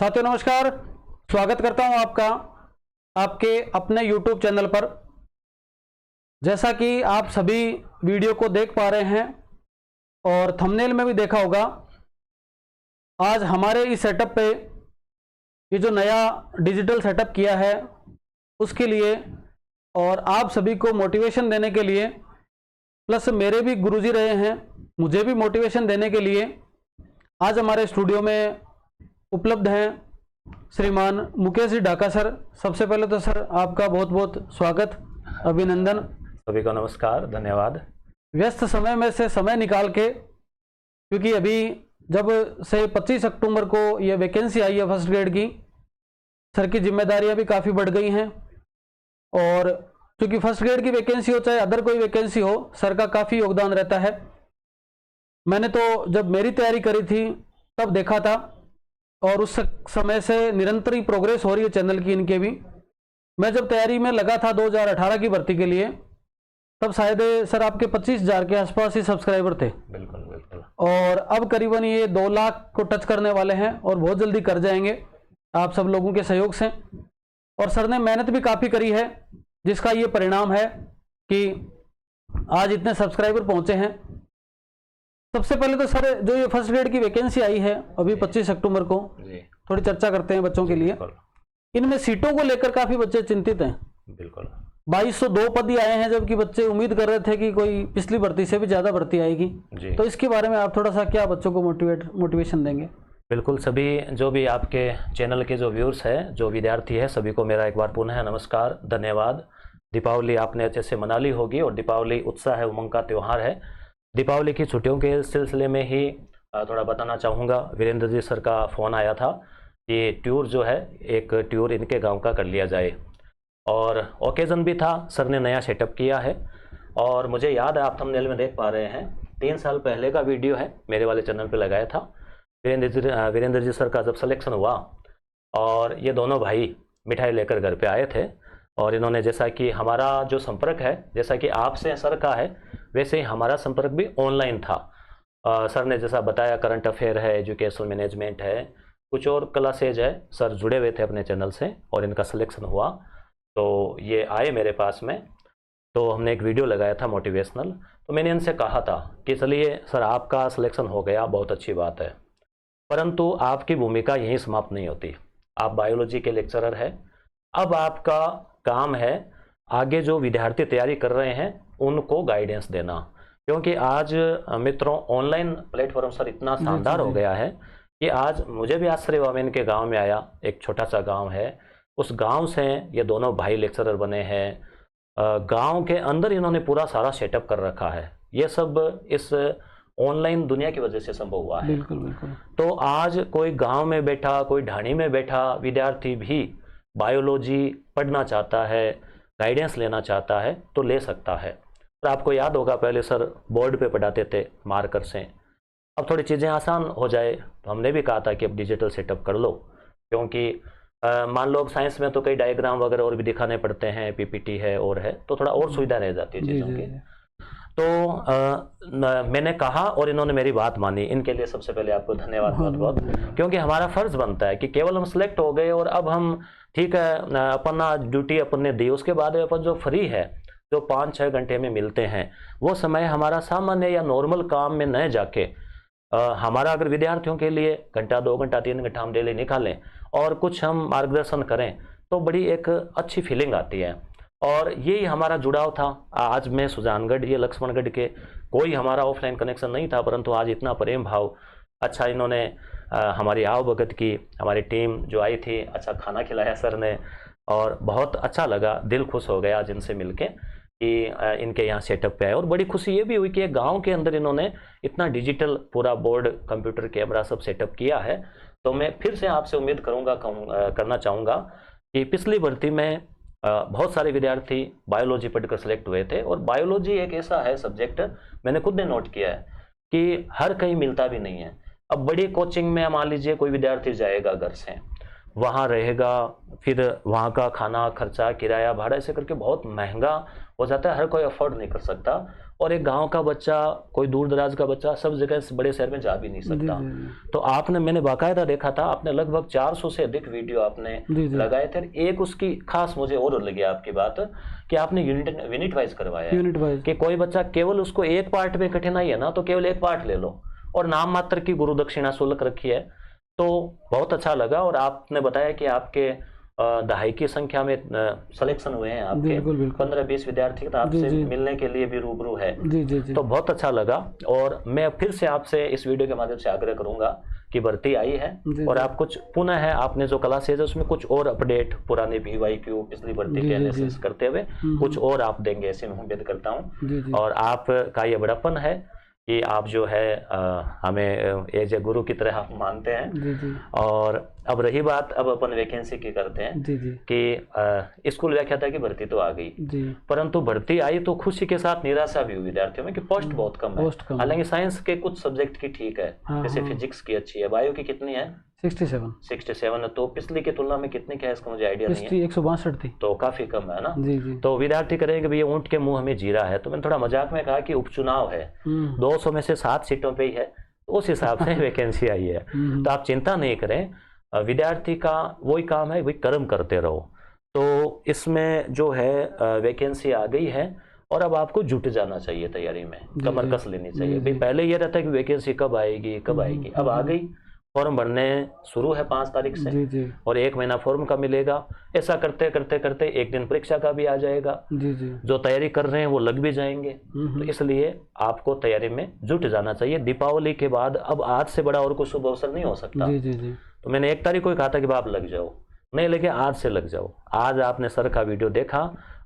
साथियों नमस्कार, स्वागत करता हूं आपका आपके अपने YouTube चैनल पर। जैसा कि आप सभी वीडियो को देख पा रहे हैं और थंबनेल में भी देखा होगा, आज हमारे इस सेटअप पे ये जो नया डिजिटल सेटअप किया है उसके लिए और आप सभी को मोटिवेशन देने के लिए, प्लस मेरे भी गुरुजी रहे हैं, मुझे भी मोटिवेशन देने के लिए आज हमारे स्टूडियो में उपलब्ध हैं श्रीमान मुकेश जी ढाका सर। सबसे पहले तो सर आपका बहुत बहुत स्वागत, अभिनंदन। सभी को नमस्कार, धन्यवाद। व्यस्त समय में से समय निकाल के, क्योंकि अभी जब से 25 अक्टूबर को ये वैकेंसी आई है फर्स्ट ग्रेड की, सर की जिम्मेदारियां भी काफ़ी बढ़ गई हैं और क्योंकि फर्स्ट ग्रेड की वैकेंसी हो चाहे अदर कोई वैकेंसी हो, सर का काफ़ी योगदान रहता है। मैंने तो जब मेरी तैयारी करी थी तब देखा था और उस समय से निरंतर ही प्रोग्रेस हो रही है चैनल की, इनके भी। मैं जब तैयारी में लगा था 2018 की भर्ती के लिए, तब शायद सर आपके 25,000 के आसपास ही सब्सक्राइबर थे। बिल्कुल बिल्कुल। और अब करीबन ये 2 लाख को टच करने वाले हैं और बहुत जल्दी कर जाएंगे आप सब लोगों के सहयोग से। और सर ने मेहनत भी काफ़ी करी है, जिसका ये परिणाम है कि आज इतने सब्सक्राइबर पहुंचे हैं। सबसे पहले तो सर जो ये फर्स्ट ग्रेड की वैकेंसी आई है अभी 25 अक्टूबर को, थोड़ी चर्चा करते हैं बच्चों के लिए। इनमें सीटों को लेकर काफी बच्चे चिंतित हैं। बिल्कुल 2202 पद ही आए हैं, जबकि बच्चे उम्मीद कर रहे थे कि कोई पिछली भर्ती से भी ज्यादा भर्ती आएगी। तो इसके बारे में आप थोड़ा सा क्या बच्चों को मोटिवेशन देंगे? बिल्कुल, सभी जो भी आपके चैनल के जो व्यूअर्स हैं, जो विद्यार्थी है, सभी को मेरा एक बार पुनः नमस्कार, धन्यवाद। दीपावली आपने अच्छे से मना ली होगी और दीपावली उत्साह है, उमंग का त्यौहार है। दीपावली की छुट्टियों के सिलसिले में ही थोड़ा बताना चाहूँगा। वीरेंद्र जी सर का फ़ोन आया था कि टूर जो है, एक टूर इनके गांव का कर लिया जाए और ओकेज़न भी था। सर ने नया सेटअप किया है और मुझे याद है, आप थंबनेल में देख पा रहे हैं, 3 साल पहले का वीडियो है, मेरे वाले चैनल पे लगाया था। वीरेंद्र जी सर का जब सिलेक्शन हुआ और ये दोनों भाई मिठाई लेकर घर पे आए थे और इन्होंने, जैसा कि हमारा जो संपर्क है, जैसा कि आपसे सर का है, वैसे ही हमारा संपर्क भी ऑनलाइन था। सर ने जैसा बताया, करंट अफेयर है, एजुकेशन मैनेजमेंट है, कुछ और क्लासेज है, सर जुड़े हुए थे अपने चैनल से और इनका सिलेक्शन हुआ तो ये आए मेरे पास में। तो हमने एक वीडियो लगाया था मोटिवेशनल। तो मैंने इनसे कहा था कि चलिए सर, आपका सिलेक्शन हो गया, बहुत अच्छी बात है, परंतु आपकी भूमिका यहीं समाप्त नहीं होती। आप बायोलॉजी के लेक्चरर हैं, अब आपका काम है आगे जो विद्यार्थी तैयारी कर रहे हैं उनको गाइडेंस देना। क्योंकि आज मित्रों ऑनलाइन प्लेटफॉर्म सर इतना शानदार हो गया है कि आज मुझे भी आश्चर्य हुआ। मैं इनके गांव में आया, एक छोटा सा गांव है, उस गांव से ये दोनों भाई लेक्चरर बने हैं। गांव के अंदर इन्होंने पूरा सारा सेटअप कर रखा है। ये सब इस ऑनलाइन दुनिया की वजह से संभव हुआ है। बिल्कुल बिल्कुल। तो आज कोई गांव में बैठा, कोई ढाणी में बैठा विद्यार्थी भी बायोलॉजी पढ़ना चाहता है, गाइडेंस लेना चाहता है तो ले सकता है। और आपको याद होगा, पहले सर बोर्ड पे पढ़ाते थे मार्कर से, अब थोड़ी चीज़ें आसान हो जाए तो हमने भी कहा था कि अब डिजिटल सेटअप कर लो। क्योंकि मान लो अब साइंस में तो कई डायग्राम वगैरह और भी दिखाने पड़ते हैं, पीपीटी है और है, तो थोड़ा और सुविधा रह जाती है चीज़ों की। तो मैंने कहा और इन्होंने मेरी बात मानी। इनके लिए सबसे पहले आपको धन्यवाद बहुत बहुत, क्योंकि हमारा फर्ज बनता है कि केवल हम सिलेक्ट हो गए और अब हम ठीक है अपना ड्यूटी अपन ने दी, उसके बाद अपन जो फ्री है, जो 5-6 घंटे में मिलते हैं, वो समय हमारा सामान्य या नॉर्मल काम में न जाके हमारा अगर विद्यार्थियों के लिए घंटा, 2 घंटा, 3 घंटा हम डेली निकालें और कुछ हम मार्गदर्शन करें तो बड़ी एक अच्छी फीलिंग आती है। और यही हमारा जुड़ाव था। आज मैं सुजानगढ़, ये लक्ष्मणगढ़ के, कोई हमारा ऑफलाइन कनेक्शन नहीं था, परंतु आज इतना प्रेम भाव। अच्छा, इन्होंने हमारी आवभगत की, हमारी टीम जो आई थी, अच्छा खाना खिलाया सर ने और बहुत अच्छा लगा, दिल खुश हो गया आज इनसे मिलके कि इनके यहाँ सेटअप पे आए। और बड़ी खुशी ये भी हुई कि एक गांव के अंदर इन्होंने इतना डिजिटल पूरा बोर्ड, कंप्यूटर, कैमरा सब सेटअप किया है। तो मैं फिर से आपसे उम्मीद करना चाहूँगा कि पिछली भर्ती में बहुत सारे विद्यार्थी बायोलॉजी पढ़कर सेलेक्ट हुए थे और बायोलॉजी एक ऐसा है सब्जेक्ट, मैंने खुद ने नोट किया है कि हर कहीं मिलता भी नहीं है। अब बड़ी कोचिंग में मान लीजिए कोई विद्यार्थी जाएगा घर से, वहाँ रहेगा, फिर वहाँ का खाना खर्चा, किराया, भाड़ा, ऐसे करके बहुत महंगा हो जाता है, हर कोई अफोर्ड नहीं कर सकता। और एक गांव का बच्चा, कोई दूर दराज का बच्चा सब जगह से बड़े शहर में जा भी नहीं सकता। तो आपने, मैंने बाकायदा देखा था, आपने लगभग 400 से अधिक वीडियो आपने लगाए थे। एक उसकी खास मुझे और लगी आपकी बात कि आपने यूनिट वाइज करवाया है कि कोई बच्चा केवल उसको एक पार्ट में कठिनाई है ना, तो केवल एक पार्ट ले लो, और नाम मात्र की गुरु दक्षिणा शुल्क रखी है। तो बहुत अच्छा लगा। और आपने बताया कि आपके दहाई की संख्या में सिलेक्शन हुए हैं, आपके 15-20 विद्यार्थी तो आपसे मिलने के लिए भी रूबरू है। तो बहुत अच्छा लगा। और मैं फिर से आपसे इस वीडियो के माध्यम से आग्रह करूंगा कि भर्ती आई है और आप कुछ पुनः है, आपने जो क्लासेज है उसमें कुछ और अपडेट पुराने PYQ पिछली भर्ती के एनालिसिस करते हुए कुछ और आप देंगे, ऐसे मैं उम्मीद करता हूँ। और आपका ये बड़प्पन है कि आप जो है हमें एज ए गुरु की तरह मानते हैं। और अब रही बात, अब अपन वैकेंसी की करते हैं कि स्कूल व्याख्याता की भर्ती तो आ गई, परंतु भर्ती आई तो खुशी के साथ निराशा भी हुई विद्यार्थियों में कि पोस्ट बहुत कम है। हालांकि साइंस के कुछ सब्जेक्ट की ठीक है, जैसे फिजिक्स की अच्छी है, बायो की कितनी है 67 है, तो पिछली की तुलना में कितनी क्या है इसका मुझे आइडिया नहीं है। 162 थी, तो काफी कम है ना। तो विद्यार्थी करेंगे भैया ऊंट के मुंह हमें जीरा है। तो मैंने थोड़ा मजाक में कहा कि उपचुनाव है, 200 में से 7 सीटों पे ही है, उस हिसाब से वैकेंसी आई है। तो आप चिंता नहीं करें, विद्यार्थी का वही काम है, वही कर्म करते रहो। तो इसमें जो है वैकेंसी आ गई है और अब आपको जुट जाना चाहिए तैयारी में, कमर कस लेनी चाहिए। भाई पहले ये रहता है कि वैकेंसी कब आएगी कब आएगी, अब आ गई, फॉर्म भरने शुरू है 5 तारीख से और 1 महीना फॉर्म का मिलेगा। ऐसा करते करते करते एक दिन परीक्षा का भी आ जाएगा। जो तैयारी कर रहे हैं वो लग भी जाएंगे। तो इसलिए आपको तैयारी में जुट जाना चाहिए। दीपावली के बाद अब आज से बड़ा और कोई शुभ अवसर नहीं हो सकता। तो मैंने 1 तारीख को कहा था कि आप लग जाओ, नहीं लगे आज से लग जाओ। आज आपने सर का वीडियो देखा,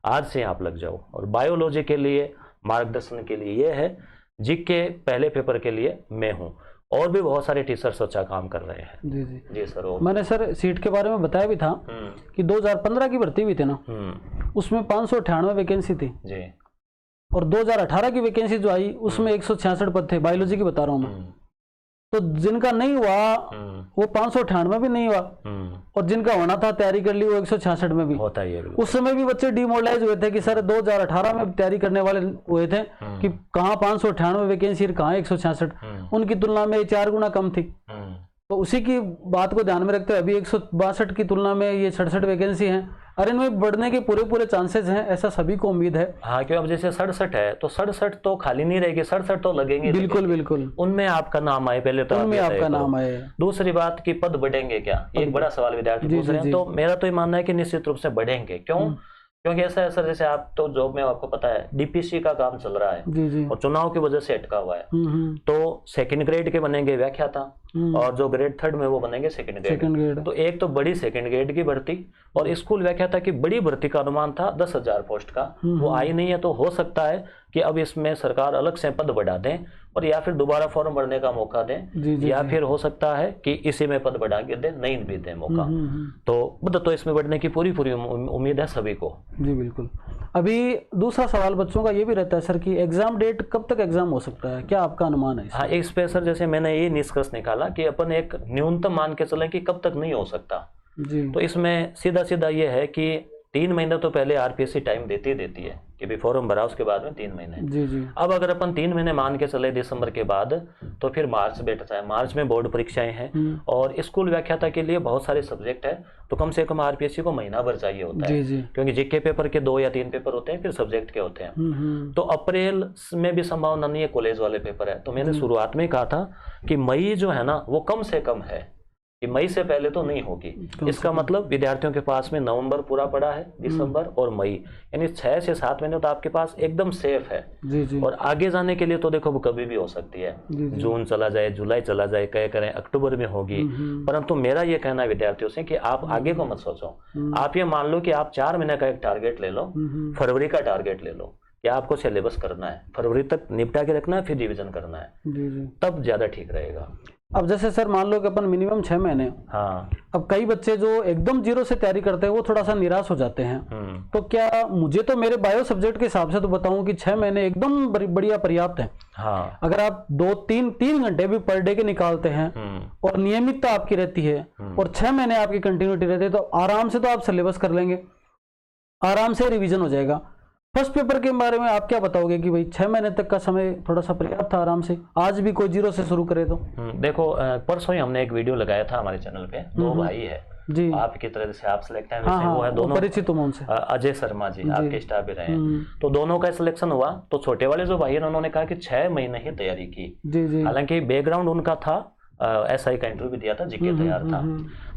आज से आप लग जाओ। और बायोलॉजी के लिए मार्गदर्शन के लिए ये है, जीके पहले पेपर के लिए मैं हूँ, और भी बहुत सारे टीचर्स अच्छा काम कर रहे हैं। जी सर। मैंने सर सीट के बारे में बताया भी था कि 2015 की भर्ती हुई थी ना, उसमें 598 वैकेंसी थी जी। और 2018 की वैकेंसी जो आई उसमें 166 पद थे, बायोलॉजी की बता रहा हूँ मैं। तो जिनका नहीं हुआ वो 598 भी नहीं हुआ, और जिनका होना था तैयारी कर ली वो 166 में भी होता है। उस समय भी बच्चे डिमोरलाइज हुए थे कि सर 2018 में तैयारी करने वाले हुए थे कि कहाँ 598 वैकेंसी, कहाँ 166, उनकी तुलना में 4 गुना कम थी। तो उसी की बात को ध्यान में रखते हुए अभी 162 की तुलना में ये 67 वैकेंसी हैं और इनमें बढ़ने के पूरे चांसेस हैं, ऐसा सभी को उम्मीद है। हाँ, क्योंकि अब जैसे 67 है तो 67 तो खाली नहीं रहेगी, 67 तो लगेंगे। बिल्कुल उनमें आपका नाम आए, पहले तो उनमें आपका नाम आए। दूसरी बात कि पद बढ़ेंगे क्या, एक बड़ा सवाल विद्यार्थी पूछ रहे हैं। तो मेरा तो ये मानना है कि निश्चित रूप से बढ़ेंगे। क्यों? क्योंकि ऐसा है सर, जैसे आप तो जॉब में आपको पता है DPC का काम चल रहा है और चुनाव की वजह से अटका हुआ है। तो 2nd ग्रेड के बनेंगे व्याख्याता और जो ग्रेड 3rd में वो बनेंगे 2nd ग्रेड। तो एक तो बड़ी 2nd ग्रेड की भर्ती और स्कूल व्याख्याता की बड़ी भर्ती का अनुमान था 10,000 पोस्ट का, वो आई नहीं है। तो हो सकता है कि अब इसमें सरकार अलग से पद बढ़ा दें और या फिर दोबारा फॉर्म भरने का मौका दें, या फिर हो सकता है कि इसी में पद बढ़ा के दें, नहीं भी दें मौका। तो इसमें बढ़ने की पूरी उम्मीद है सभी को। जी बिल्कुल। अभी दूसरा सवाल बच्चों का ये भी रहता है सर कि एग्जाम डेट कब तक एग्जाम हो सकता है, क्या आपका अनुमान है? हाँ, इस पे सर जैसे मैंने ये निष्कर्ष निकाला कि अपन एक न्यूनतम मान के चलें कि कब तक नहीं हो सकता जी। तो इसमें सीधा ये है कि 3 महीने तो पहले RPSC टाइम देती है कि भी फॉर्म भरा उसके बाद में 3 महीने जी। अब अगर अपन 3 महीने मान के चले दिसंबर के बाद, तो फिर मार्च बैठता है। मार्च में बोर्ड परीक्षाएं हैं और स्कूल व्याख्याता के लिए बहुत सारे सब्जेक्ट है, तो कम से कम RPSC को महीना भर चाहिए होता है क्योंकि जीके पेपर के 2 या 3 पेपर होते हैं, फिर सब्जेक्ट के होते हैं। तो अप्रैल में भी संभावना नहीं है, कॉलेज वाले पेपर है। तो मैंने शुरुआत में कहा था कि मई जो है ना वो कम से कम है कि मई से पहले तो नहीं होगी। इसका मतलब विद्यार्थियों के पास में नवंबर पूरा पड़ा है, दिसंबर और मई, यानी 6 से 7 महीने तो आपके पास एकदम सेफ है। जी। और आगे जाने के लिए तो देखो वो कभी भी हो सकती है, जून चला जाए, जुलाई चला जाए, करें अक्टूबर में होगी। परंतु मेरा ये कहना है विद्यार्थियों से कि आप आगे को मत सोचो। आप ये मान लो कि आप 4 महीने का एक टारगेट ले लो, फरवरी का टारगेट ले लो कि आपको सिलेबस करना है, फरवरी तक निपटा के रखना है, फिर रिवीजन करना है, तब ज्यादा ठीक रहेगा। अब जैसे सर मान लो कि अपन मिनिमम 6 महीने, हाँ, अब कई बच्चे जो एकदम 0 से तैयारी करते हैं वो थोड़ा सा निराश हो जाते हैं। तो क्या मुझे तो मेरे बायो सब्जेक्ट के हिसाब से तो बताऊं कि 6 महीने एकदम बढ़िया पर्याप्त है। हाँ, अगर आप 2-3 घंटे भी पर डे के निकालते हैं और नियमितता आपकी रहती है और 6 महीने आपकी कंटिन्यूटी रहती है, तो आराम से तो आप सिलेबस कर लेंगे, आराम से रिविजन हो जाएगा। फर्स्ट पेपर के बारे में आप क्या बताओगे कि भाई 6 महीने तक का समय थोड़ा सा पर्याप्त था आराम से, आज भी कोई जीरो से शुरू करे तो? देखो परसों ही हमने एक वीडियो लगाया था हमारे चैनल पे, दो भाई है जी, आपकी तरह से आप सिलेक्ट हैं हाँ, वैसे वो है दोनों, परिचित हूं मैं उनसे, अजय शर्मा जी आपके स्टाफ भी रहे हैं, तो दोनों का सिलेक्शन हुआ। तो छोटे वाले जो भाई हैं उन्होंने कहा कि 6 महीने ही तैयारी की, जी जी, हालांकि बैकग्राउंड उनका था, एसआई का इंटरव्यू भी दिया था, जीके तैयार था।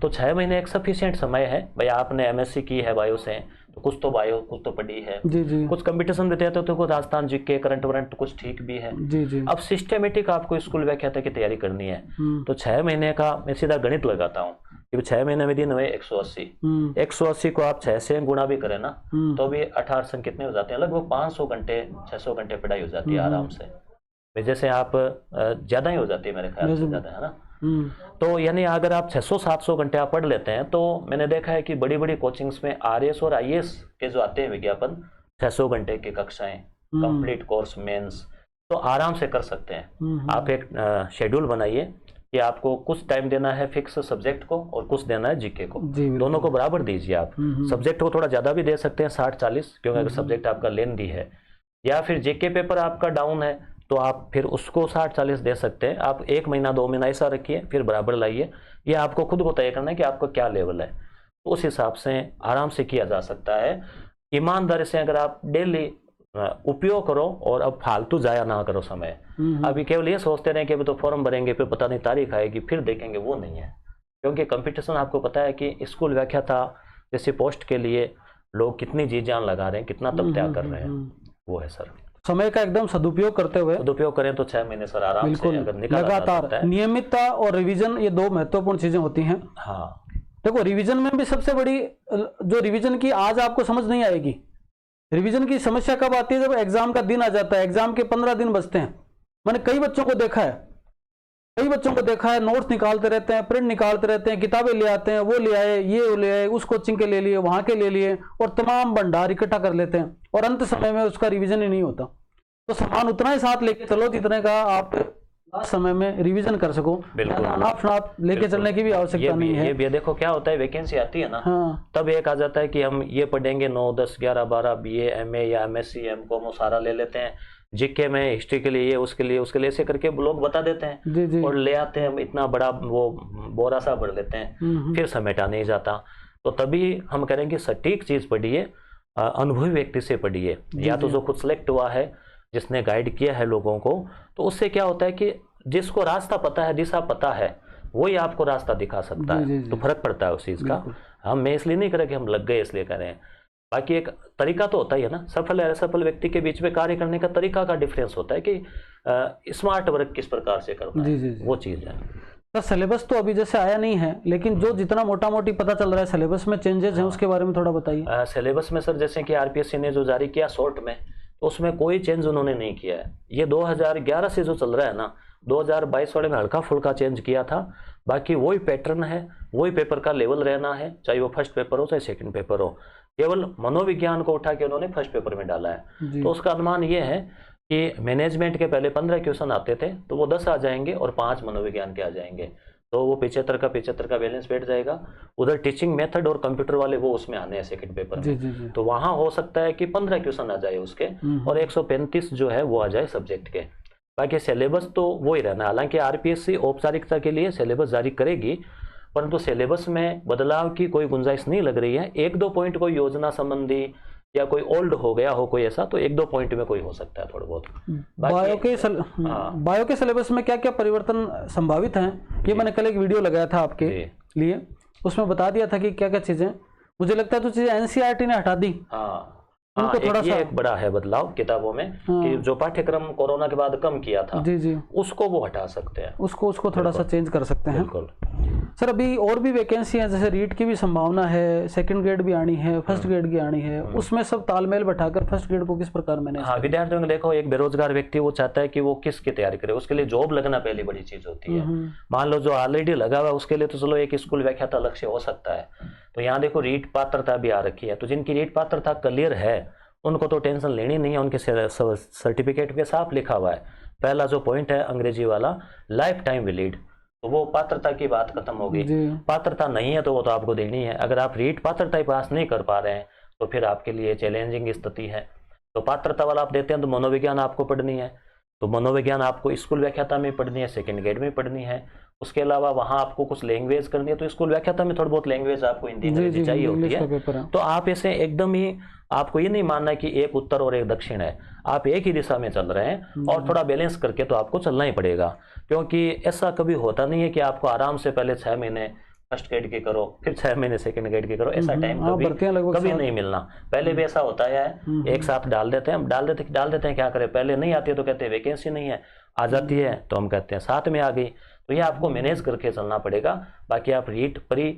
तो 6 महीने एक सफिशिएंट समय है भाई। आपने एमएससी की है बायो से, तो कुछ तो बायो कुछ तो पढ़ी है, जी जी, कुछ कंपटीशन देते हैं तो कुछ राजस्थान जीके करंट वरंट कुछ ठीक भी है। जी जी, अब सिस्टमेटिक आपको स्कूल व्याख्याता की तैयारी करनी है, तो 6 महीने का मैं सीधा गणित लगाता हूँ कि 6 महीने में दिन हुए 180, 180 को आप 6 से गुणा भी करें ना तो भी 18 कितने हो जाते हैं, लगभग 500 घंटे 600 घंटे पढ़ाई हो जाती है आराम से। जैसे आप ज्यादा ही हो जाती है मेरे ख्याल से, ज्यादा है ना। तो यानी अगर आप 600-700 घंटे आप पढ़ लेते हैं, तो मैंने देखा है कि बड़ी बड़ी कोचिंग्स में आरएस और आईएएस के जो आते हैं विज्ञापन 600 घंटे की कक्षाएं, कंप्लीट कोर्स मेंस, तो आराम से कर सकते हैं। आप एक शेड्यूल बनाइए कि आपको कुछ टाइम देना है फिक्स सब्जेक्ट को और कुछ देना है जीके को, दोनों को बराबर दीजिए आप। सब्जेक्ट को थोड़ा ज्यादा भी दे सकते हैं 60-40, क्योंकि अगर सब्जेक्ट आपका लेंथी है, या फिर जीके पेपर आपका डाउन है तो आप फिर उसको 60-40 दे सकते हैं। आप 1 महीना 2 महीना ऐसा रखिए, फिर बराबर लाइए। ये आपको खुद को तय करना है कि आपका क्या लेवल है, तो उस हिसाब से आराम से किया जा सकता है। ईमानदारी से अगर आप डेली उपयोग करो और अब फालतू जाया ना करो समय। अभी केवल ये सोचते रहे कि अभी तो फॉर्म भरेंगे फिर पता नहीं तारीख आएगी फिर देखेंगे, वो नहीं है। क्योंकि कंपटीशन आपको पता है कि स्कूल व्याख्याता जैसे पोस्ट के लिए लोग कितनी जी जान लगा रहे हैं, कितना तप त्याग कर रहे हैं, वो है सर। समय का एकदम सदुपयोग करते हुए सदुपयोग करें तो 6 महीने सर आराम से अगर निकाला लगातार नियमितता और रिवीजन, ये 2 महत्वपूर्ण चीजें होती हैं। हाँ देखो रिवीजन में भी सबसे बड़ी जो रिवीजन की आज आपको समझ नहीं आएगी, रिवीजन की समस्या कब आती है, जब एग्जाम का दिन आ जाता है, एग्जाम के 15 दिन बचते हैं। मैंने कई बच्चों को देखा है, नोट्स निकालते रहते हैं, प्रिंट निकालते रहते हैं, किताबें ले आते हैं, वो ले आए, ये ले आए, उस कोचिंग के ले लिए, वहां के ले लिए, और तमाम भंडार इकट्ठा कर लेते हैं, और अंत समय में उसका रिवीजन ही नहीं होता। तो सामान उतना ही साथ लेके चलो जितने का आप लास्ट समय में रिवीजन कर सको। बिल्कुल आप लेके चलने की भी आवश्यकता नहीं है। ये भी देखो क्या होता है, वैकेंसी आती है ना, हाँ, तब एक आ जाता है कि हम ये पढ़ेंगे 9, 10, 11, 12 बीए, एमए या एमएससी, एमकॉम सारा ले लेते हैं। जीके में हिस्ट्री के लिए, उसके लिए ऐसे करके लोग बता देते हैं जी जी, और ले आते हैं, इतना बड़ा वो बोरा सा भर लेते हैं, फिर समेटा नहीं जाता। तो तभी हम करेंगे सटीक चीज पढ़िए, अनुभवी व्यक्ति से पढ़िए, या तो जो खुद सेलेक्ट हुआ है, जिसने गाइड किया है लोगों को। तो उससे क्या होता है कि जिसको रास्ता पता है, दिशा पता है, वही आपको रास्ता दिखा सकता है। तो फर्क पड़ता है उस चीज का। हम मैं इसलिए नहीं करें कि हम लग गए इसलिए करें, बाकी एक तरीका तो होता ही है ना। सफल या असफल व्यक्ति के बीच में कार्य करने का तरीका का डिफरेंस होता है कि स्मार्ट वर्क किस प्रकार से करना है, वो चीज है। तो सिलेबस तो अभी जैसे आया नहीं है, लेकिन जो जितना मोटा मोटी पता चल रहा है सिलेबस में चेंजेस हैं, उसके बारे में थोड़ा बताइए। सिलेबस में सर जैसे कि आरपीएससी ने जो जारी किया शॉर्ट में, तो उसमें कोई चेंज उन्होंने नहीं किया है। ये 2011 से जो चल रहा है ना, 2022 वाले में हल्का फुल्का चेंज किया था, बाकी वही पैटर्न है, वही पेपर का लेवल रहना है, चाहे वो फर्स्ट पेपर हो चाहे सेकंड पेपर हो। केवल मनोविज्ञान को उठा के उन्होंने फर्स्ट पेपर में डाला है। तो उसका अनुमान ये है कि मैनेजमेंट के पहले 15 क्वेश्चन आते थे, तो वो 10 आ जाएंगे और 5 मनोविज्ञान के आ जाएंगे, तो वो 75 का बैलेंस बैठ जाएगा। उधर टीचिंग मेथड और कंप्यूटर वाले वो उसमें आने हैं सेकंड पेपर में। तो वहां हो सकता है कि 15 क्वेश्चन आ जाए उसके, और 135 जो है वो आ जाए सब्जेक्ट के। बाकी सिलेबस तो वो ही रहना। हालांकि आरपीएससी औपचारिकता के लिए सिलेबस जारी करेगी, परंतु सिलेबस में बदलाव की कोई गुंजाइश नहीं लग रही है। 1-2 पॉइंट कोई योजना संबंधी या कोई ओल्ड हो गया हो कोई ऐसा, तो 1-2 पॉइंट में कोई हो सकता है थोड़ा बहुत। बायो के सिलेबस में क्या क्या परिवर्तन संभावित हैं, ये मैंने कल एक वीडियो लगाया था आपके लिए, उसमें बता दिया था कि क्या क्या चीजें, मुझे लगता है तो चीजें एनसीईआरटी ने हटा दी। उनको थोड़ा सा एक बड़ा है बदलाव किताबों में, कि जो पाठ्यक्रम कोरोना के बाद कम किया था, उसको वो हटा सकते हैं, उसको थोड़ा सा चेंज कर सकते हैं। बिल्कुल सर, अभी और भी वैकेंसी है, जैसे रीट की भी संभावना है, सेकंड ग्रेड भी आनी है, फर्स्ट ग्रेड की आनी है, उसमें सब तालमेल बैठाकर फर्स्ट ग्रेड को किस प्रकार मैंने। हाँ, विद्यार्थियों को देखो, एक बेरोजगार व्यक्ति वो चाहता है कि वो किसकी तैयारी करे, उसके लिए जॉब लगना पहली बड़ी चीज होती है। मान लो जो ऑलरेडी लगा हुआ उसके लिए तो चलो एक स्कूल व्याख्याता लक्ष्य हो सकता है। तो यहाँ देखो रीट पात्रता भी आ रखी है, तो जिनकी रीट पात्रता क्लियर है उनको तो टेंशन लेनी नहीं है, उनके सर्टिफिकेट पे साफ लिखा हुआ है। पहला जो पॉइंट है अंग्रेजी वाला, लाइफ टाइम वैलिड, तो वो पात्रता की बात खत्म हो गई। पात्रता नहीं है तो वो तो आपको देनी है। अगर आप रीट पात्रता ही पास नहीं कर पा रहे हैं तो फिर आपके लिए चैलेंजिंग स्थिति है। तो पात्रता वाला आप देते हैं तो मनोविज्ञान आपको पढ़नी है, तो मनोविज्ञान आपको स्कूल व्याख्याता में पढ़नी है, सेकंड ग्रेड में पढ़नी है। उसके अलावा वहाँ आपको कुछ लैंग्वेज करनी है, तो स्कूल व्याख्याता में थोड़ी बहुत लैंग्वेज आपको हिंदी अंग्रेजी चाहिए होती है। तो आप ऐसे एकदम ही आपको ये नहीं मानना कि एक उत्तर और एक दक्षिण है, आप एक ही दिशा में चल रहे हैं और थोड़ा बैलेंस करके तो आपको चलना ही पड़ेगा। क्योंकि ऐसा कभी होता नहीं है कि आपको आराम से पहले 6 महीने फर्स्ट ग्रेड की करो फिर 6 महीने सेकंड ग्रेड की करो, ऐसा टाइम कभी नहीं मिलना। पहले भी ऐसा होता है, एक साथ डाल देते हैं, डाल देते हैं, क्या करें, पहले नहीं आती है तो कहते हैं वैकेंसी नहीं है, आ जाती है तो हम कहते हैं साथ में आ गई। तो ये आपको मैनेज करके चलना पड़ेगा। बाकी आप रीट प्री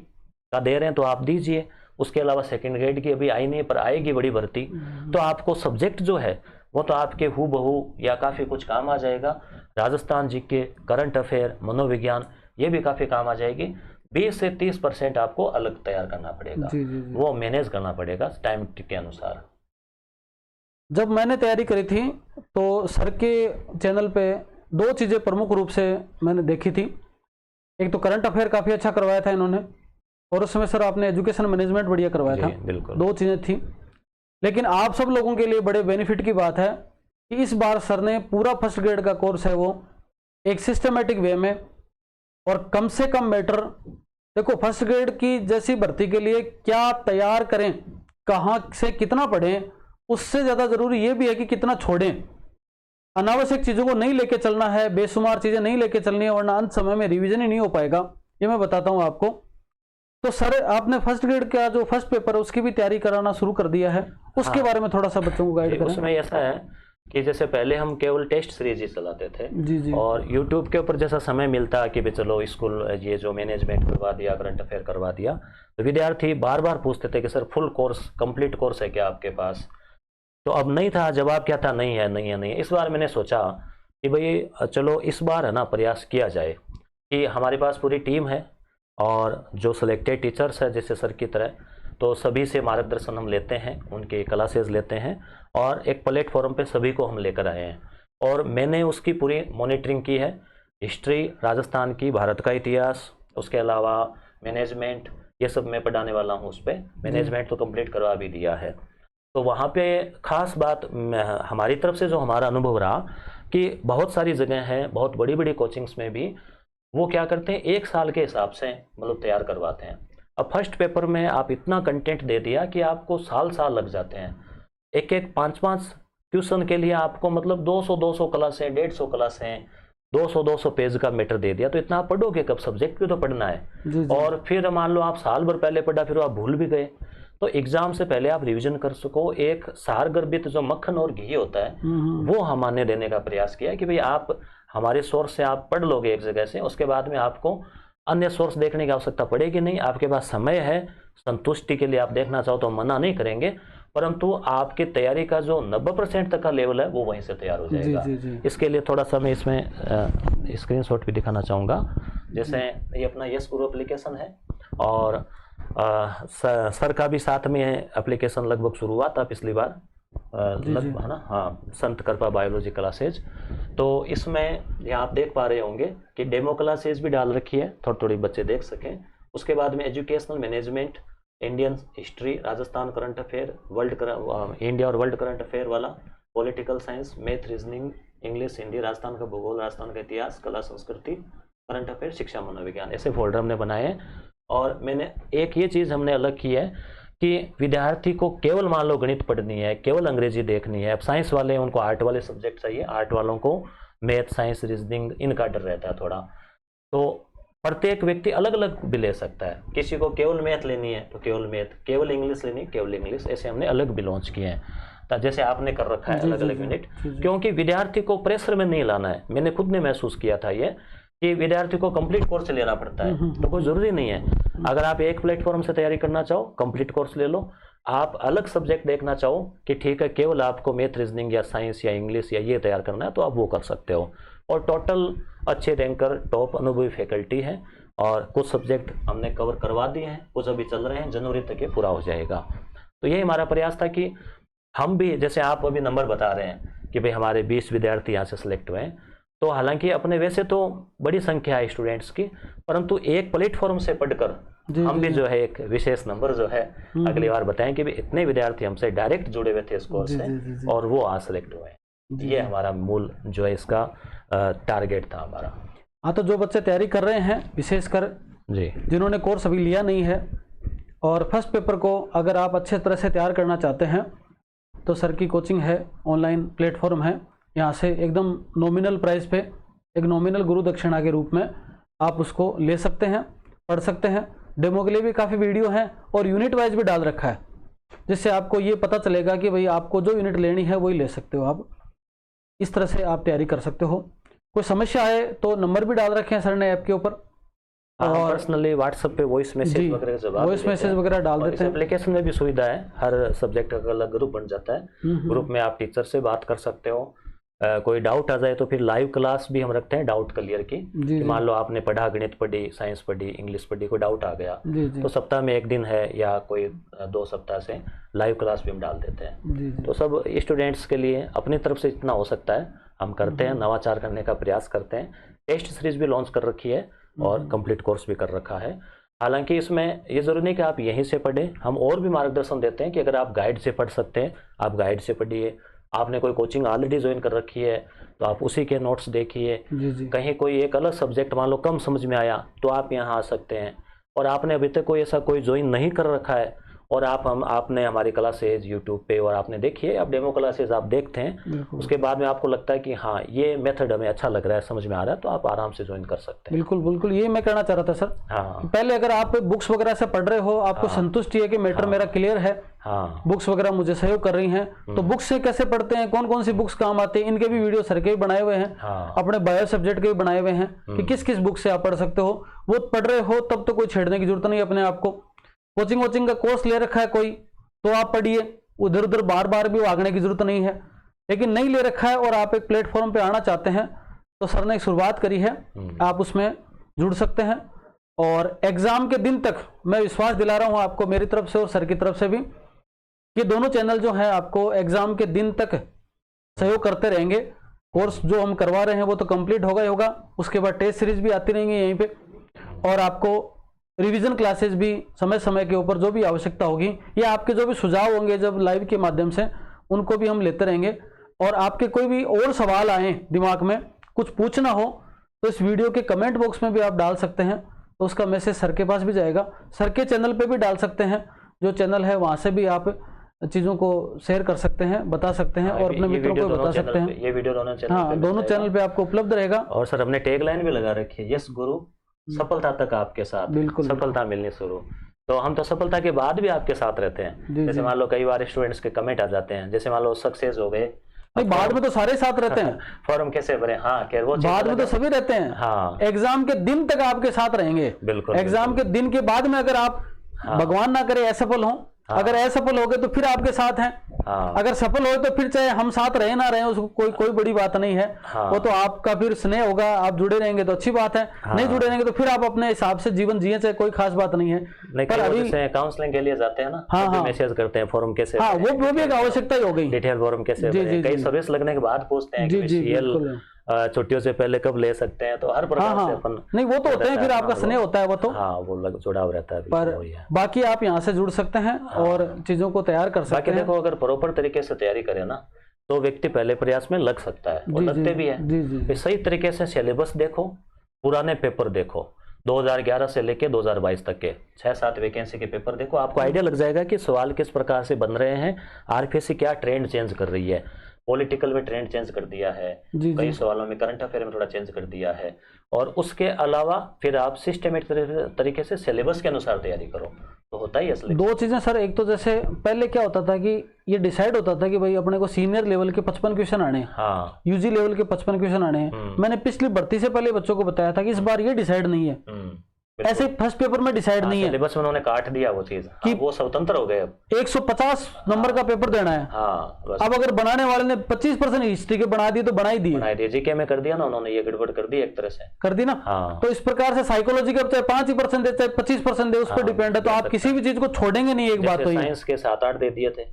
का दे रहे हैं तो आप दीजिए, उसके अलावा सेकंड ग्रेड की अभी आई नहीं पर आएगी बड़ी भर्ती, तो आपको सब्जेक्ट जो है वो तो आपके हूबहू या काफ़ी कुछ काम आ जाएगा। राजस्थान जीके, करंट अफेयर, मनोविज्ञान, ये भी काफ़ी काम आ जाएगी। 20 से 30% आपको अलग तैयार करना पड़ेगा, वो मैनेज करना पड़ेगा टाइम के अनुसार। जब मैंने तैयारी करी थी तो सर के चैनल पे 2 चीज़ें प्रमुख रूप से मैंने देखी थी। एक तो करंट अफेयर काफ़ी अच्छा करवाया था इन्होंने, और उस समय सर आपने एजुकेशन मैनेजमेंट बढ़िया करवाया था। बिल्कुल 2 चीज़ें थी। लेकिन आप सब लोगों के लिए बड़े बेनिफिट की बात है कि इस बार सर ने पूरा फर्स्ट ग्रेड का कोर्स है वो एक सिस्टमेटिक वे में और कम से कम मैटर, देखो फर्स्ट ग्रेड की जैसी भर्ती के लिए क्या तैयार करें, कहाँ से कितना पढ़ें, उससे ज़्यादा ज़रूरी ये भी है कि कितना छोड़ें। अनावश्यक चीज़ों को नहीं लेके चलना है, बेशुमार चीज़ें नहीं लेके चलनी है, वरना अंत समय में रिवीजन ही नहीं हो पाएगा। ये मैं बताता हूँ आपको। तो सर आपने फर्स्ट ग्रेड का जो फर्स्ट पेपर है उसकी भी तैयारी कराना शुरू कर दिया है, उसके बारे में थोड़ा सा बच्चों को गाइड करें। उसमें ऐसा है कि जैसे पहले हम केवल टेस्ट सीरीज ही चलाते थे जी। और यूट्यूब के ऊपर जैसा समय मिलता कि भाई चलो स्कूल ये जो मैनेजमेंट करवा दिया, करंट अफेयर करवा दिया, तो विद्यार्थी बार बार पूछते थे कि sir full course complete course है क्या आपके पास। तो अब नहीं था, जवाब क्या था, नहीं है। इस बार मैंने सोचा कि भाई चलो इस बार है ना प्रयास किया जाए कि हमारे पास पूरी टीम है और जो सिलेक्टेड टीचर्स है जैसे सर की तरह, तो सभी से मार्गदर्शन हम लेते हैं, उनके क्लासेस लेते हैं और एक प्लेटफॉर्म पे सभी को हम लेकर आए हैं। और मैंने उसकी पूरी मॉनिटरिंग की है, हिस्ट्री राजस्थान की, भारत का इतिहास, उसके अलावा मैनेजमेंट, ये सब मैं पढ़ाने वाला हूँ। उस पर मैनेजमेंट तो कंप्लीट करवा भी दिया है। तो वहाँ पे खास बात हमारी तरफ से जो हमारा अनुभव रहा कि बहुत सारी जगह हैं, बहुत बड़ी बड़ी कोचिंग्स में भी वो क्या करते हैं 1 साल के हिसाब से मतलब तैयार करवाते हैं। अब फर्स्ट पेपर में आप इतना कंटेंट दे दिया कि आपको साल लग जाते हैं। एक 5 ट्यूशन के लिए आपको मतलब 200 क्लासें, 150 क्लासें, 200 पेज का मैटर दे दिया, तो इतना आप पढ़ोगे कब, सब्जेक्ट भी तो पढ़ना है। और फिर मान लो आप साल भर पहले पढ़ा फिर आप भूल भी गए, तो एग्जाम से पहले आप रिवीजन कर सको। एक सार गर्भित जो मक्खन और घी होता है वो हमने देने का प्रयास किया कि भाई आप हमारे सोर्स से आप पढ़ लोगे एक जगह से, उसके बाद में आपको अन्य सोर्स देखने की आवश्यकता पड़ेगी नहीं। आपके पास समय है, संतुष्टि के लिए आप देखना चाहो तो मना नहीं करेंगे, परंतु आपकी तैयारी का जो 90% तक का लेवल है वो वहीं से तैयार हो जाएगा। जी। इसके लिए थोड़ा सा मैं इसमें स्क्रीनशॉट भी दिखाना चाहूँगा। जैसे ये अपना यस गुरु एप्लीकेशन है और सर का भी साथ में एप्लीकेशन लगभग शुरू हुआ था पिछली बार, लगभग है ना, हाँ, संत कृपा बायोलॉजी क्लासेज। तो इसमें यहाँ आप देख पा रहे होंगे कि डेमो क्लासेज भी डाल रखी है, थोड़ी बच्चे देख सकें। उसके बाद में educational management, Indian history, Rajasthan current affair, India और वर्ल्ड करंट अफेयर वाला, political science, math, reasoning, English, Hindi, Rajasthan का भूगोल, राजस्थान का इतिहास, कला संस्कृति, करंट अफेयर, शिक्षा, मनोविज्ञान, ऐसे फोल्डर हमने बनाए हैं। और मैंने एक ये चीज़ हमने अलग की है कि विद्यार्थी को केवल मान लो गणित पढ़नी है, केवल अंग्रेजी देखनी है। अब साइंस वाले उनको आर्ट वाले सब्जेक्ट चाहिए, आर्ट वालों को मैथ, साइंस, रीजनिंग, इनका डर रहता है थोड़ा। तो प्रत्येक व्यक्ति अलग अलग भी ले सकता है, किसी को केवल मैथ लेनी है तो केवल मैथ, केवल इंग्लिश लेनी है केवल इंग्लिश, ऐसे हमने अलग भी लॉन्च किए हैं। जैसे आपने कर रखा है अलग अलग यूनिट, क्योंकि विद्यार्थी को प्रेशर में नहीं लाना है। मैंने खुद ने महसूस किया था ये कि विद्यार्थी को कंप्लीट कोर्स लेना पड़ता है, तो कोई जरूरी नहीं है। अगर आप एक प्लेटफॉर्म से तैयारी करना चाहो कंप्लीट कोर्स ले लो। आप अलग सब्जेक्ट देखना चाहो कि ठीक है केवल आपको मैथ, रीजनिंग या साइंस या इंग्लिश या ये तैयार करना है, तो आप वो कर सकते हो। और टोटल अच्छे रैंकर, टॉप अनुभवी फैकल्टी है और कुछ सब्जेक्ट हमने कवर करवा दिए हैं, कुछ अभी चल रहे हैं, जनवरी तक ये पूरा हो जाएगा। तो यही हमारा प्रयास था कि हम भी, जैसे आप अभी नंबर बता रहे हैं कि भाई हमारे 20 विद्यार्थी यहाँ से सिलेक्ट हुए हैं, तो हालांकि अपने वैसे तो बड़ी संख्या है स्टूडेंट्स की, परंतु एक प्लेटफॉर्म से पढ़कर जी, हम जी, भी जो है एक विशेष नंबर जो है अगली बार बताएं कि भी इतने विद्यार्थी हमसे डायरेक्ट जुड़े हुए थे इस कोर्स जी, से जी, जी, जी। और वो आज सेलेक्ट हुए हैं। ये हमारा मूल जो है इसका टारगेट था हमारा। हाँ, तो जो बच्चे तैयारी कर रहे हैं, विशेषकर जी जिन्होंने कोर्स अभी लिया नहीं है और फर्स्ट पेपर को अगर आप अच्छे तरह से तैयार करना चाहते हैं तो सर की कोचिंग है, ऑनलाइन प्लेटफॉर्म है। यहाँ से एकदम नॉमिनल प्राइस पे, एक नॉमिनल गुरु दक्षिणा के रूप में आप उसको ले सकते हैं, पढ़ सकते हैं। डेमो के लिए भी काफ़ी वीडियो हैं और यूनिट वाइज भी डाल रखा है, जिससे आपको ये पता चलेगा कि भाई आपको जो यूनिट लेनी है वही ले सकते हो आप। इस तरह से आप तैयारी कर सकते हो। कोई समस्या है तो नंबर भी डाल रखे हैं सर ने ऐप के ऊपर, और पर्सनली व्हाट्सएप पे वॉइस मैसेज वगैरह का जवाब वॉइस मैसेज वगैरह डाल देते हैं। एप्लीकेशन में भी सुविधा है, हर सब्जेक्ट का अलग ग्रुप बन जाता है। ग्रुप में आप टीचर से बात कर सकते हो। कोई डाउट आ जाए तो फिर लाइव क्लास भी हम रखते हैं डाउट क्लियर की। कि मान लो आपने पढ़ा, गणित पढ़ी, साइंस पढ़ी, इंग्लिश पढ़ी, कोई डाउट आ गया तो सप्ताह में 1 दिन है या कोई 2 सप्ताह से लाइव क्लास भी हम डाल देते हैं। तो सब स्टूडेंट्स के लिए अपनी तरफ से इतना हो सकता है हम करते हैं, नवाचार करने का प्रयास करते हैं। टेस्ट सीरीज भी लॉन्च कर रखी है और कंप्लीट कोर्स भी कर रखा है। हालांकि इसमें ये जरूरी नहीं कि आप यहीं से पढ़ें, हम और भी मार्गदर्शन देते हैं कि अगर आप गाइड से पढ़ सकते हैं आप गाइड से पढ़िए। आपने कोई कोचिंग ऑलरेडी ज्वाइन कर रखी है तो आप उसी के नोट्स देखिए। कहीं कोई एक अलग सब्जेक्ट मान लो कम समझ में आया तो आप यहाँ आ सकते हैं। और आपने अभी तक कोई ऐसा कोई ज्वाइन नहीं कर रखा है और आपने हमारी क्लासेज यूट्यूब पे और आपने देखिए, आप डेमो क्लासेज आप देखते हैं, उसके बाद में आपको लगता है कि हाँ ये मेथड हमें अच्छा लग रहा है, समझ में आ रहा है, तो आप आराम से ज्वाइन कर सकते हैं। बिल्कुल बिल्कुल, ये मैं कहना चाह रहा था सर। हाँ, पहले अगर आप बुक्स वगैरह से पढ़ रहे हो, आपको संतुष्टि है कि मैटर मेरा क्लियर है, हाँ, बुक्स वगैरह मुझे सहयोग कर रही हैं, तो बुक्स से कैसे पढ़ते हैं, कौन कौन सी बुक्स काम आती हैं, इनके भी वीडियो सर के भी बनाए हुए हैं। हाँ, अपने बायो सब्जेक्ट के भी बनाए हुए हैं कि किस किस बुक से आप पढ़ सकते हो। वो पढ़ रहे हो तब तो कोई छेड़ने की जरूरत नहीं अपने आप को। कोचिंग वोचिंग का कोर्स ले रखा है कोई तो आप पढ़िए, उधर उधर बार बार भी भागने की जरूरत नहीं है। लेकिन नहीं ले रखा है और आप एक प्लेटफॉर्म पे आना चाहते हैं तो सर ने एक शुरुआत करी है, आप उसमें जुड़ सकते हैं। और एग्जाम के दिन तक मैं विश्वास दिला रहा हूं आपको मेरी तरफ से और सर की तरफ से भी कि दोनों चैनल जो है आपको एग्जाम के दिन तक सहयोग करते रहेंगे। कोर्स जो हम करवा रहे हैं वो तो कंप्लीट होगा ही होगा, उसके बाद टेस्ट सीरीज भी आती रहेंगी यहीं पे, और आपको रिवीजन क्लासेस भी समय समय के ऊपर जो भी आवश्यकता होगी या आपके जो भी सुझाव होंगे जब लाइव के माध्यम से, उनको भी हम लेते रहेंगे। और आपके कोई भी और सवाल आए दिमाग में, कुछ पूछना हो तो इस वीडियो के कमेंट बॉक्स में भी आप डाल सकते हैं, तो उसका मैसेज सर के पास भी जाएगा। सर के चैनल पे भी डाल सकते हैं, जो चैनल है वहाँ से भी आप चीज़ों को शेयर कर सकते हैं, बता सकते हैं और अपने मित्रों को बता सकते हैं। ये वीडियो दोनों चैनल हाँ, दोनों चैनल पे आपको उपलब्ध रहेगा। और सर हमने टैगलाइन भी लगा रखी है, यस गुरु सफलता तक आपके साथ, बिल्कुल, सफलता मिलनी शुरू। तो हम तो सफलता के बाद भी आपके साथ रहते हैं। जैसे मान लो कई बार स्टूडेंट्स के कमेंट आ जाते हैं, जैसे मान लो सक्सेस हो गए, नहीं बाद में तो सारे साथ रहते हैं। फॉर्म कैसे भरे, हाँ क्या वो बाद में तो सभी रहते हैं। हाँ, एग्जाम के दिन तक आपके साथ रहेंगे। बिल्कुल। एग्जाम के दिन के बाद में अगर आप भगवान ना करे असफल हो, अगर असफल हो गए तो फिर आपके साथ हैं। अगर सफल हो तो फिर चाहे हम साथ रहे ना रहे उसको कोई बड़ी बात नहीं है। वो तो आपका फिर स्नेह होगा, आप जुड़े रहेंगे तो अच्छी बात है, नहीं जुड़े रहेंगे तो फिर आप अपने हिसाब से जीवन जिए, चाहे कोई खास बात नहीं है। पर अभी काउंसलिंग के लिए जाते हैं ना, हाँ, मैसेज करते हैं फॉर्म कैसे, हाँ वो भी एक आवश्यकता ही हो गई, डिटेल फॉर्म कैसे, कई सर्विस लगने के बाद पूछते हैं कि छुट्टियों से पहले कब ले सकते हैं, तो हर प्रकार से अपन नहीं वो तो होते हैं, फिर आपका स्नेह होता है वो तो, हाँ वो जुड़ाव रहता है। पर बाकी आप यहाँ से जुड़ सकते हैं और चीजों को तैयार कर सकते हैं। देखो अगर प्रॉपर तरीके से तैयारी करे ना तो व्यक्ति पहले प्रयास में लग सकता है और लगते भी है। सही तरीके से सिलेबस देखो, पुराने पेपर देखो, 2011 से लेके 2022 तक के 6-7 वैकेंसी के पेपर देखो, आपको आइडिया लग जाएगा कि सवाल किस प्रकार से बन रहे हैं, आरपीएससी क्या ट्रेंड चेंज कर रही है, पॉलिटिकल में ट्रेंड चेंज कर दिया है, कई सवालों में करंट अफेयर में थोड़ा चेंज कर दिया है। और उसके अलावा फिर आप सिस्टमेटिक तरीके से सिलेबस के अनुसार तैयारी करो तो होता ही असली। 2 चीजें सर, एक तो जैसे पहले क्या होता था कि ये डिसाइड होता था कि भाई अपने को सीनियर लेवल के 55 क्वेश्चन आने हैं, हाँ, यूजी लेवल के 55 क्वेश्चन आने हैं। मैंने पिछली भर्ती से पहले बच्चों को बताया था कि इस बार ये डिसाइड नहीं है, ऐसे फर्स्ट पेपर में डिसाइड नहीं है, सिलेबस में उन्होंने काट दिया वो चीज कि वो स्वतंत्र हो गए। अब 150 नंबर का पेपर देना है। अब अगर बनाने वाले ने 25% हिस्ट्री के बना दिए तो बना ही दिए, जीके में कर दिया ना उन्होंने, ये गड़बड़ कर दी एक तरह से, कर दी ना। तो इस प्रकार से साइकोलॉजी का चाहे 5% दे चाहे 25% दे, उस पर डिपेंड है। तो आप किसी भी चीज को छोड़ेंगे नहीं, एक बात तो साइंस के 7-8 दे दिए थे,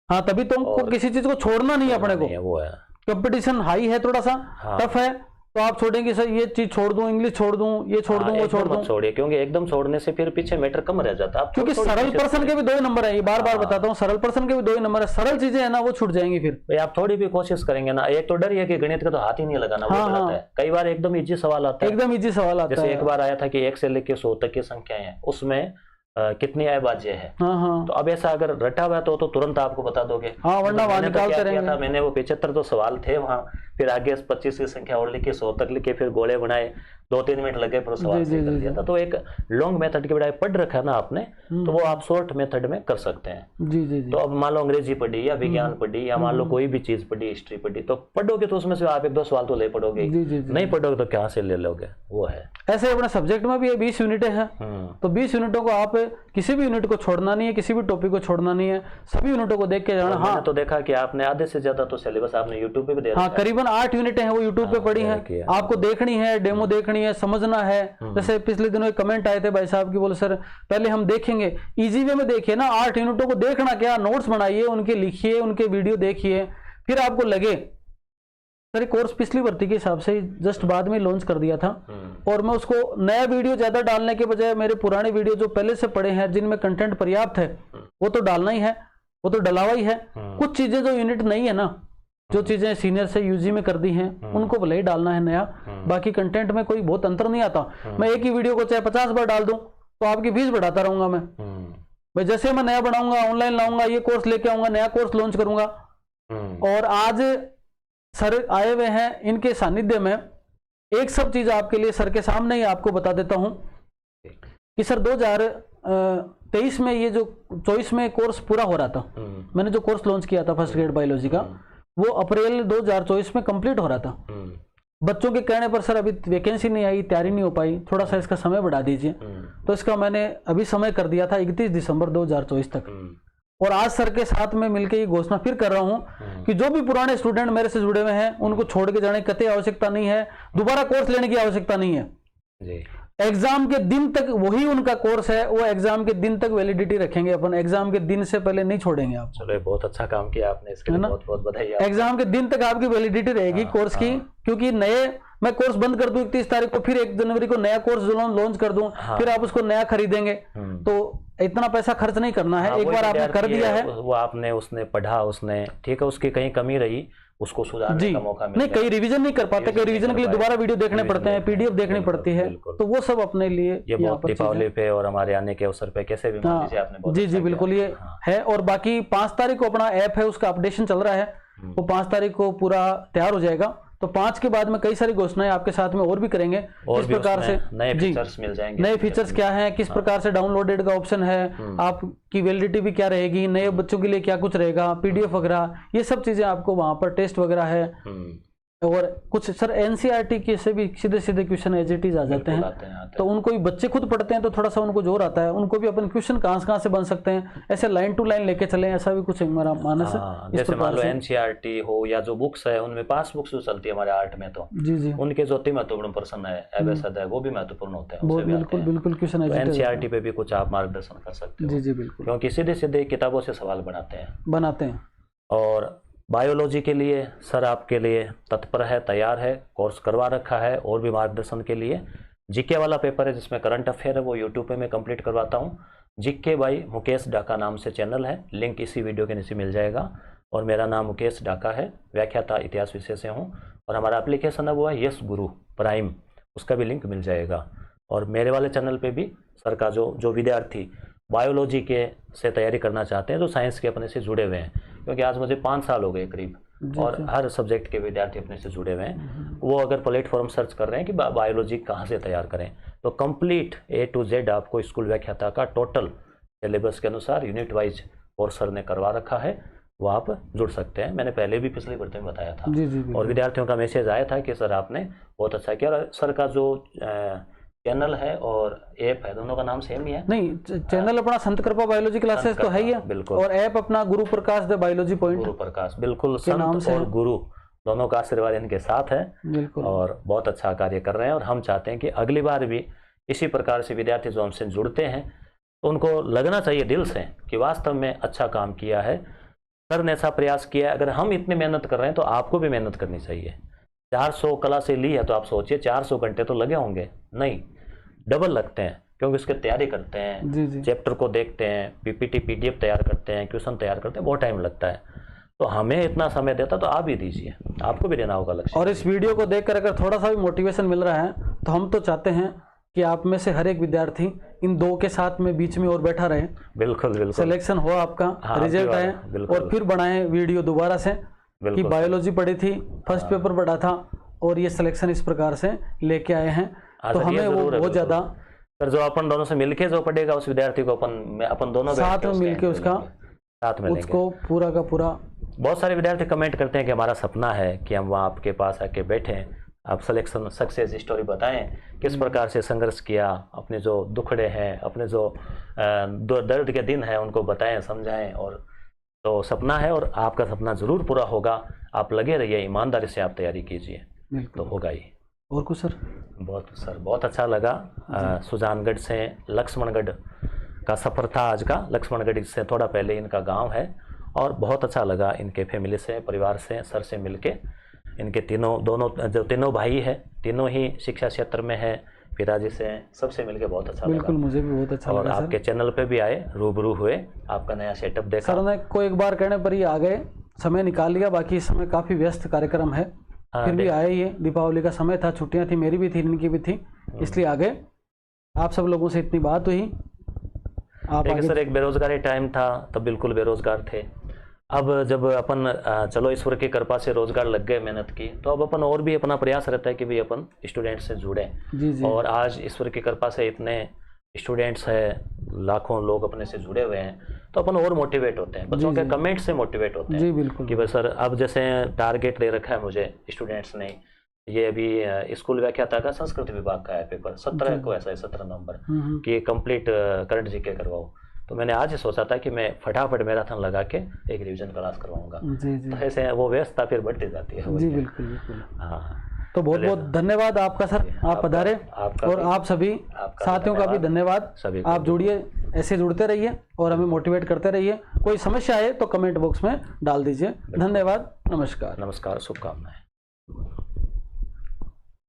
हाँ तभी तो किसी चीज को छोड़ना नहीं है अपने को। वो है कंपटीशन हाई है, थोड़ा सा टफ है, तो आप छोड़ेंगे सर ये चीज छोड़ दूं, इंग्लिश छोड़ दूं, ये छोड़ दूं, वो छोड़ दूं? छोड़िए, क्योंकि एकदम छोड़ने से फिर पीछे मैटर कम रह जाता है। क्योंकि सरल पर्सन के भी 2 ही नंबर है, ये बार बार बताता हूँ, सरल पर्सन के भी 2 ही नंबर है, सरल चीजें है ना वो छूट जाएंगी फिर। भाई आप थोड़ी भी कोशिश करेंगे ना, एक तो डर ये कि गणित का तो हाथ ही नहीं लगाना, वो गलत है। कई बार एकदम इजी सवाल आता है, एकदम इजी सवाल आता है। जैसे एक बार आया था कि 1 से लेकर 100 तक की संख्याएं हैं, उसमें कितनी अभाज्य है। तो अब ऐसा अगर रटा हुआ तो तुरंत आपको बता दोगे। वरना वहां निकालते रहेंगे। था मैंने वो 75 तो सवाल थे वहां, फिर आगे 25 की संख्या और लिखी, 100 तक लिखे, फिर गोले बनाए, 2-3 मिनट लगे पर सवाल सही कर दिया था। तो एक लॉन्ग मेथड के बजाय पढ़ रखा है ना आपने, तो वो आप शॉर्ट मेथड में कर सकते हैं। जी जी जी। तो अब मान लो अंग्रेजी पढ़ी या विज्ञान पढ़ी या मान लो कोई भी चीज पढ़ी, हिस्ट्री पढ़ी, तो पढ़ोगे तो उसमें से आप 1-2 सवाल तो ले पढ़ोगे, नहीं पढ़ोगे तो कहाँ से ले लोगे, वो है। ऐसे अपने सब्जेक्ट में भी 20 यूनिटें हैं, तो 20 यूनिटों को आप किसी भी यूनिट को छोड़ना नहीं है, किसी भी टॉपिक को छोड़ना नहीं है, सभी यूनिटों को देख के जाना। हाँ, तो देखा कि आपने आधे से ज्यादा तो सिलेबस आपने यूट्यूब पे भी देखा। हाँ, करीबन 8 यूनिटें हैं वो यूट्यूब पे पड़ी हैं, आपको देखनी है, डेमो देखनी है, समझना है। जैसे पिछले दिनों एक कमेंट आए थे भाई साहब की, बोले सर पहले हम देखेंगे, इजी वे में देखिए ना, 8 यूनिटों को देखना क्या, नोट्स बनाइए, उनके लिखिए, उनके वीडियो देखिए, फिर आपको लगे। सर कोर्स पिछली भर्ती के हिसाब से जस्ट बाद में लॉन्च कर दिया था, और मैं उसको नया वीडियो ज्यादा डालने के बजाय मेरे पुराने वीडियो जो पहले से पड़े हैं जिनमें कंटेंट पर्याप्त है वो तो डालना ही है, वो तो डलावा ही है। कुछ चीजें जो यूनिट नहीं है ना, जो चीजें सीनियर से यूजी में कर दी हैं उनको भले ही डालना है नया, बाकी कंटेंट में कोई बहुत अंतर नहीं आता। मैं एक ही वीडियो को चाहे 50 बार डाल दूं तो आपकी फीस बढ़ाता रहूंगा मैं। भाई जैसे मैं नया बनाऊंगा, ऑनलाइन लाऊंगा, ये कोर्स लेके आऊंगा, नया कोर्स लॉन्च करूंगा, और आज सर आए हुए हैं, इनके सानिध्य में एक सब चीज आपके लिए सर के सामने ही आपको बता देता हूं कि सर 2023 में ये जो 24 में कोर्स पूरा हो रहा था, मैंने जो कोर्स लॉन्च किया था फर्स्ट ग्रेड बायोलॉजी का, वो अप्रैल 2024 में कंप्लीट हो रहा था। बच्चों के कहने पर सर अभी वैकेंसी नहीं आई, तैयारी नहीं हो पाई, थोड़ा सा इसका समय बढ़ा दीजिए, तो इसका मैंने अभी समय कर दिया था 31 दिसंबर 2024 तक। और आज सर के साथ में मिलकर ये घोषणा फिर कर रहा हूं कि जो भी पुराने स्टूडेंट मेरे से जुड़े हुए हैं उनको छोड़ के जाने की कतई आवश्यकता नहीं है, दोबारा कोर्स लेने की आवश्यकता नहीं है जी। एग्जाम के दिन तक वही उनका कोर्स है, वो एग्जाम के दिन तक वैलिडिटी रखेंगे अपन, एग्जाम के दिन से पहले नहीं छोड़ेंगे आप। चलो बहुत अच्छा काम किया आपने, इसके लिए बहुत बहुत बधाई। एग्जाम के दिन तक आपकी वैलिडिटी रहेगी कोर्स की, क्योंकि नए मैं कोर्स बंद कर दूं 31 तारीख को, फिर 1 जनवरी को नया कोर्स लॉन्च कर दूं, फिर आप उसको नया खरीदेंगे, तो इतना पैसा खर्च नहीं करना है। एक बार आपने कर दिया है, वो आपने उसने पढ़ा, उसने ठीक है, उसकी कहीं कमी रही उसको सुधारने का मौका मिल नहीं, कई रिवीजन नहीं कर पाते, कई रिवीजन के लिए दोबारा वीडियो देखने पड़ते हैं, पीडीएफ देखनी पड़ती है, तो वो सब अपने लिए ये बहुत दीपावली पे और हमारे आने के अवसर पे कैसे भी मान लीजिए आपने जी जी बिल्कुल ये है। और बाकी 5 तारीख को अपना ऐप है उसका अपडेशन चल रहा है, वो 5 तारीख को पूरा तैयार हो जाएगा, तो 5 के बाद में कई सारी घोषणाएं आपके साथ में और भी करेंगे, किस प्रकार से नए फीचर्स मिल जाएंगे, नए फीचर्स क्या हैं, किस प्रकार से डाउनलोडेड का ऑप्शन है, आपकी वैलिडिटी भी क्या रहेगी, नए बच्चों के लिए क्या कुछ रहेगा, पीडीएफ वगैरह, ये सब चीजें आपको वहां पर टेस्ट वगैरह है। और कुछ सर एनसीईआरटी के से भी सीधे सीधे क्वेश्चन एज इट इज आ जाते हैं, तो उनको भी बच्चे खुद पढ़ते हैं तो थोड़ा सा उनको जोर आता है, उनको भी अपन क्वेश्चन कहाँ से बन सकते हैं, ऐसे लाइन टू लाइन लेके चले, ऐसा भी कुछ हमारा मानस है। जैसे मान लो एनसीईआरटी हो या जो बुक्स है उनमें 5 बुक्स जो चलती है हमारे आर्ट में, तो जी जी उनके जो महत्वपूर्ण प्रश्न है एबीसीडी है वो भी महत्वपूर्ण होते हैं, बिल्कुल बिल्कुल क्वेश्चन एनसीईआरटी पे भी कुछ आप मार्गदर्शन कर सकते हो। जी जी बिल्कुल, क्योंकि सीधे सीधे किताबों से सवाल बनाते हैं। और बायोलॉजी के लिए सर आपके लिए तत्पर है, तैयार है, कोर्स करवा रखा है, और भी मार्गदर्शन के लिए जीके वाला पेपर है जिसमें करंट अफेयर है वो यूट्यूब पे मैं कंप्लीट करवाता हूँ। जीके बाई मुकेश डाका नाम से चैनल है, लिंक इसी वीडियो के नीचे मिल जाएगा। और मेरा नाम मुकेश डाका है, व्याख्याता इतिहास विषय से हूँ, और हमारा एप्लीकेशन है वो है यस गुरु प्राइम, उसका भी लिंक मिल जाएगा। और मेरे वाले चैनल पे भी सर का जो विद्यार्थी बायोलॉजी के से तैयारी करना चाहते हैं, जो साइंस के अपने से जुड़े हुए हैं, क्योंकि आज मुझे 5 साल हो गए करीब, और हर सब्जेक्ट के विद्यार्थी अपने से जुड़े हुए हैं, वो अगर प्लेटफॉर्म सर्च कर रहे हैं कि बायोलॉजी कहाँ से तैयार करें, तो कंप्लीट A to Z आपको स्कूल व्याख्याता का टोटल सिलेबस के अनुसार यूनिट वाइज कोर्स सर ने करवा रखा है, वो आप जुड़ सकते हैं। मैंने पहले भी पिछली भर्ती में बताया था। जी, और विद्यार्थियों का मैसेज आया था कि सर आपने बहुत अच्छा किया, और सर का जो चैनल है और ऐप है दोनों का नाम सेम ही है। नहीं, चैनल अपना संत कृपा बायोलॉजी क्लासेस तो है ही है, बिल्कुल, और ऐप अपना गुरु प्रकाश द बायोलॉजी पॉइंट, गुरु प्रकाश, बिल्कुल, संत और गुरु दोनों का आशीर्वाद इनके साथ है, बिल्कुल, और बहुत अच्छा कार्य कर रहे हैं। और हम चाहते हैं कि अगली बार भी इसी प्रकार से विद्यार्थी जो हमसे जुड़ते हैं तो उनको लगना चाहिए दिल से कि वास्तव में अच्छा काम किया है, सर ने ऐसा प्रयास किया है, अगर हम इतनी मेहनत कर रहे हैं तो आपको भी मेहनत करनी चाहिए। 400 कला से ली है तो आप सोचिए 400 घंटे तो लगे होंगे, नहीं डबल लगते हैं, क्योंकि उसकी तैयारी करते हैं, जी जी चैप्टर को देखते हैं, पीपीटी पीडीएफ तैयार करते हैं, क्वेश्चन तैयार करते हैं, बहुत टाइम लगता है। तो हमें इतना समय देता तो आप भी दीजिए, आपको भी देना होगा लक्ष्य। और इस वीडियो को देखकर अगर थोड़ा सा भी मोटिवेशन मिल रहा है तो हम तो चाहते हैं कि आप में से हर एक विद्यार्थी इन दो के साथ में बीच में और बैठा रहे, बिल्कुल बिल्कुल सिलेक्शन हो आपका, हाँ, रिजल्ट आए बिल्कुल। और फिर बढ़ाएं वीडियो दोबारा से कि बिल्कुल बायोलॉजी पढ़ी थी, फर्स्ट पेपर पढ़ा था और ये सिलेक्शन इस प्रकार से लेके आए हैं। तो सर, ये हमें वो जरूर है, बहुत ज्यादा सर जो अपन दोनों से मिलके जो पढ़ेगा उस विद्यार्थी को अपन दोनों बैठ साथ के में उसके मिलके उसका साथ में लेंगे। उसको पूरा का पूरा। बहुत सारे विद्यार्थी कमेंट करते हैं कि हमारा सपना है कि हम वहाँ आपके पास आके बैठें, आप सिलेक्शन सक्सेस स्टोरी बताएं, किस प्रकार से संघर्ष किया, अपने जो दुखड़े हैं, अपने जो दर्द के दिन हैं उनको बताएं, समझाएं। और तो सपना है और आपका सपना ज़रूर पूरा होगा। आप लगे रहिए, ईमानदारी से आप तैयारी कीजिए तो होगा ही। और कुछ सर? बहुत अच्छा लगा। सुजानगढ़ से लक्ष्मणगढ़ का सफ़र था आज का। लक्ष्मणगढ़ से थोड़ा पहले इनका गांव है और बहुत अच्छा लगा इनके फैमिली से, परिवार से, सर से मिलके। इनके तीनों भाई है, तीनों ही शिक्षा क्षेत्र में है, पिताजी से सबसे मिलके बहुत अच्छा लगा। बिल्कुल, मुझे भी बहुत अच्छा लगा। और आपके चैनल पे भी आए, रूबरू हुए, आपका नया सेटअप देखा। सर ने को एक बार कहने पर ही आ गए, समय निकाल लिया, बाकी इस समय काफ़ी व्यस्त कार्यक्रम है। फिर भी आए, ये दीपावली का समय था, छुट्टियां थी, मेरी भी थी, इनकी भी थी, इसलिए आ गए। आप सब लोगों से इतनी बात हुई। आप सर एक बेरोजगारी टाइम था, तब बिल्कुल बेरोजगार थे। अब जब अपन चलो ईश्वर की कृपा से रोजगार लग गए, मेहनत की, तो अब अपन और भी अपना प्रयास रहता है कि भी अपन स्टूडेंट से जुड़ें। जी जी। और आज ईश्वर की कृपा से इतने स्टूडेंट्स हैं, लाखों लोग अपने से जुड़े हुए हैं, तो अपन और मोटिवेट होते हैं, बच्चों के कमेंट से मोटिवेट होते हैं। जी बिल्कुल। कि भाई सर अब जैसे टारगेट दे रखा है मुझे स्टूडेंट्स ने, ये अभी स्कूल व्याख्याता का संस्कृत विभाग का है पेपर, 17 को ऐसा है, 17 नवंबर कि कंप्लीट करंट जीके करवाओ। तो मैंने आज ही सोचा था कि मैं फटाफट मैराथन लगा के एक रिवीजन क्लास करवाऊंगा। जी जी। तो ऐसे वो व्यवस्था फिर बढ़ती जाती है। जी बिल्कुल बिल्कुल। हाँ, तो बहुत बहुत धन्यवाद आपका सर, आप पधारे। और आप सभी साथियों का भी धन्यवाद। आप जुड़िए, ऐसे जुड़ते रहिए और हमें मोटिवेट करते रहिए। कोई समस्या है तो कमेंट बॉक्स में डाल दीजिए। धन्यवाद, नमस्कार। नमस्कार, शुभकामनाएं।